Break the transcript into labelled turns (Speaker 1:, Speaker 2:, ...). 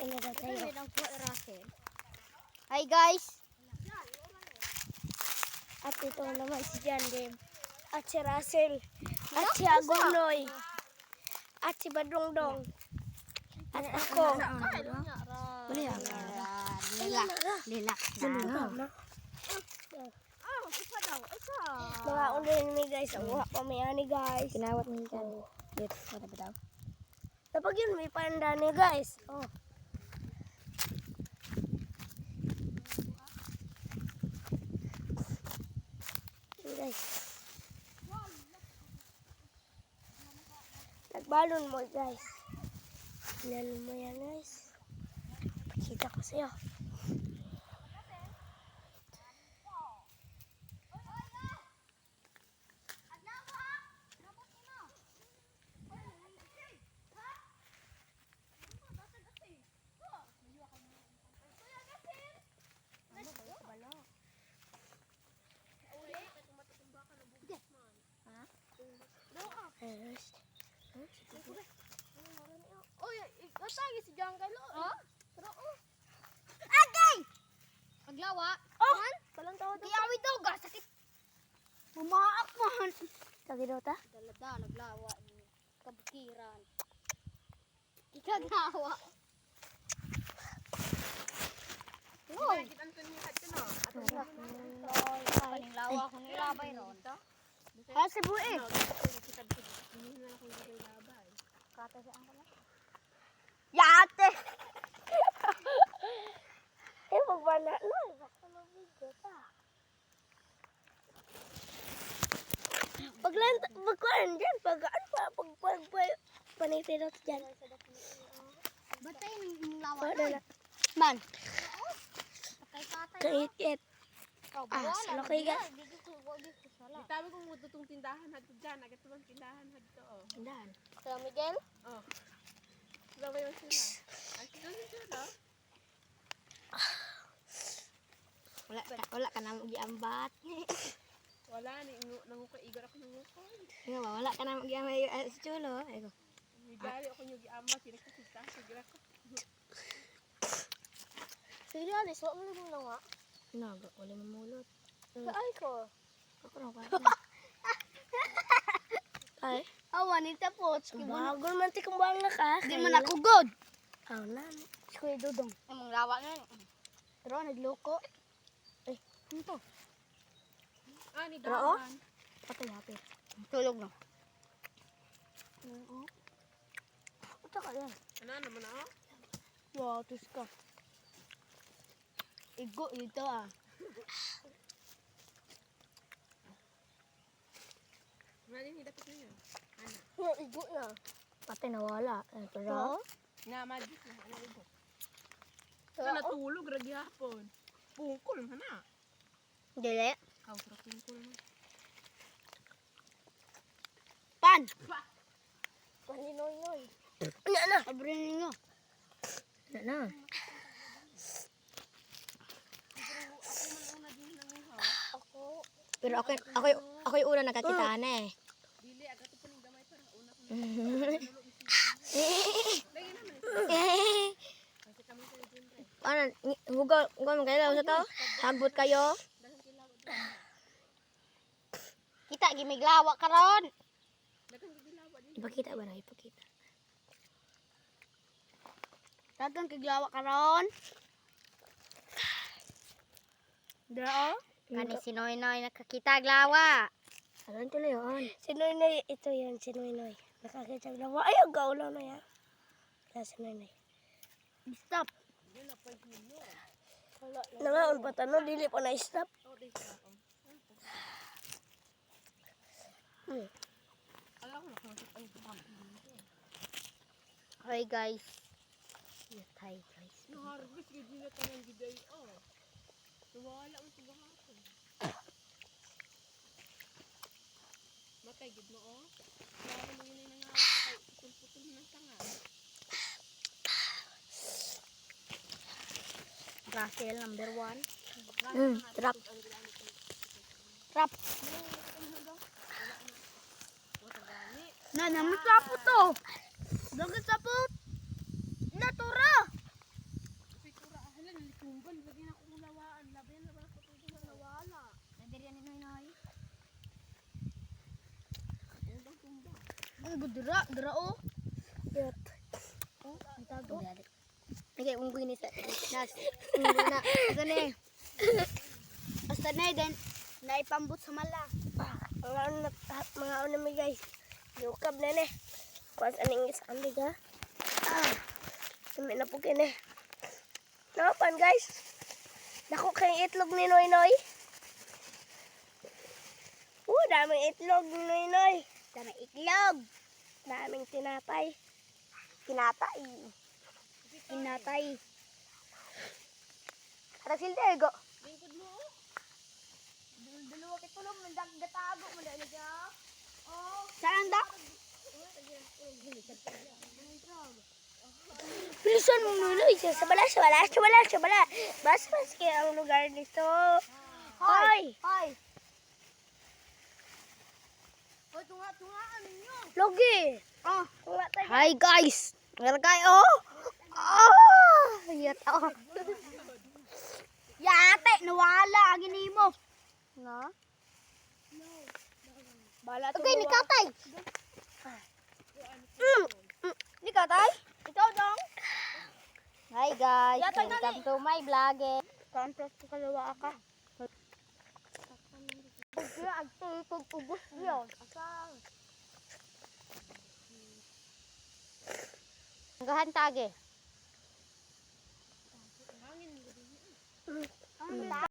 Speaker 1: Kain na daw tayo.
Speaker 2: Hi guys!
Speaker 1: At ito naman si John Dave. At si Russell. At si Agunoy. At si Badongdong. At ako.
Speaker 2: Lila.
Speaker 1: Mga ulit ni guys. Ang uha pa may ani guys.
Speaker 2: Kinawat mo dyan. Dito, wala ba daw?
Speaker 1: Kapag yun may panda ni guys. Oh. Guys. Nagbalon mo guys. Balon mo yan guys. Pakita ko sa'yo.
Speaker 2: Matagi si John Galo. Agay! Paglawa.
Speaker 1: Oh! Palang tawad ako.
Speaker 2: Giyawi daw ga. Sakit. Mamaak man.
Speaker 1: Kagidota?
Speaker 2: Dalada, naglawa. Kabukiran. Ikagawa. Hoy! Paninglawa ko nilabay ron.
Speaker 1: Ah, si Bue.
Speaker 2: Kata siya ang kala.
Speaker 1: Yate! Magbana na. Baka mabigot Pagkuhan dyan. Panipirot dyan.
Speaker 2: Ba't tayo ng lawa
Speaker 1: Wala
Speaker 2: nun?
Speaker 1: na. Man.
Speaker 2: Patay-patay.
Speaker 1: Kait-it. Salo kayo ga.
Speaker 3: Tabi kong mututong tindahan hadto dyan. Agad naman tindahan hadto.
Speaker 1: Tindahan.
Speaker 2: Sa Miguel?
Speaker 3: Oh. Gawin mo sila. Ay, sila.
Speaker 2: Wala ka na mag-iambat.
Speaker 3: Wala, nangukaigar ako ng ngukon.
Speaker 2: Wala ka na mag-iambat sa chulo.
Speaker 3: Nidali ako yung giama, sinakasita, sigira ko.
Speaker 1: Sige alis, wala mo lang lang nga.
Speaker 2: Naga, wala mamulot.
Speaker 1: Kaay ko.
Speaker 2: Ako na ka.
Speaker 1: Ay.
Speaker 2: Awan, itapos.
Speaker 1: Bagol man tikong bang na ka.
Speaker 2: Di man ako good.
Speaker 1: Aw na. Si Kuya Dudong.
Speaker 2: Among lawa nga.
Speaker 1: Pero nagloko. Eh, ano to?
Speaker 3: Ah, ni
Speaker 1: Rao?
Speaker 3: Daman.
Speaker 1: Patay-hapit.
Speaker 2: Tulog na.
Speaker 1: Oo. Ito ka yan.
Speaker 3: Ano naman ako?
Speaker 1: Wow, tus ka. Igo ito ah.
Speaker 3: Maling hidapit na yun. Ano?
Speaker 1: Igo na. Pati nawala. Ito na.
Speaker 3: Na, magic na. Ano ito?
Speaker 1: So,
Speaker 3: Sa natulog, ragi hapon. Pungkol, hana.
Speaker 2: Dili.
Speaker 3: Kausra pungkol na.
Speaker 2: Pan!
Speaker 1: Paninoy-noy.
Speaker 2: Ano na? Abrin ninyo.
Speaker 1: Ano na? Ako.
Speaker 2: Pero ako yung una nakakita na eh.
Speaker 3: Dili, agad ito pa ng gamay para una ko na. Kasi kami kayo dun rin.
Speaker 2: Ano, hugaw mo kayo sa to? Hagbot kayo? Kita, gimiglawa ka ron.
Speaker 3: Dagang gigilawa din.
Speaker 1: Ipakita ba na? Ipakita.
Speaker 2: Dagang kiglawa ka ron.
Speaker 1: Dao?
Speaker 2: Kani si Noy-Noy nakakita glawa.
Speaker 1: Alam tuloy yun. Si Noy-Noy, ito yan, si Noy-Noy. Nakakita na. Ay, ang gaulaw na yan. Kaya si Noy-Noy.
Speaker 2: Stop.
Speaker 1: Nangaon pa tanong, dili pa na-stop.
Speaker 3: Alam ko na kung ay
Speaker 2: Hi guys. Hi guys.
Speaker 3: harvest gid nila tanang giday. Oh. Nawala mo sa bahapon. Matay gid mo oh. Wala mo yun nga kay putol-putol ng tanga.
Speaker 2: Russell number 1.
Speaker 1: Trap.
Speaker 2: Trap.
Speaker 3: Watagani.
Speaker 2: Na naman sapo to. Dagat sapo. Natura. Budura, dura oh.
Speaker 1: Yat.
Speaker 2: Okay, unggoy ni sa nas. Unggoy na. Basta na then naipambot sa mala.
Speaker 1: Mga ano mi guys. Yukab na ne. Kuwas aning isang liga. Sumi na po kini. Napan guys. Dako kay itlog ni Noy Noy. Daming itlog ni Noy Noy.
Speaker 2: Daming itlog.
Speaker 1: Daming tinapay.
Speaker 2: Tinatay. Atag silda go.
Speaker 3: Lingkod mo.
Speaker 2: Dalawa kay tulong ng gatabo mo dali siya. Oh, saan da?
Speaker 1: Bilisan mo Noy. Sa bala. Bas kaya ang lugar nito. Hoy!
Speaker 2: Hoy, tunga-tungaan ninyo.
Speaker 1: Logi!
Speaker 2: Oh.
Speaker 1: Tunga tayo.
Speaker 2: Hi guys. Meron kayo. Oh! Yata. Yate, nawala ang mo. Na?
Speaker 1: Bala
Speaker 2: Okay, ni Katay. Ni Katay? Ikaw dong. Hi guys,
Speaker 1: Yatay
Speaker 2: welcome to my vlog.
Speaker 1: Kampras ko kalawa ka.
Speaker 2: Kaya agtay kog ubos yun. Asang. Hanggahan tage.
Speaker 3: Hangin.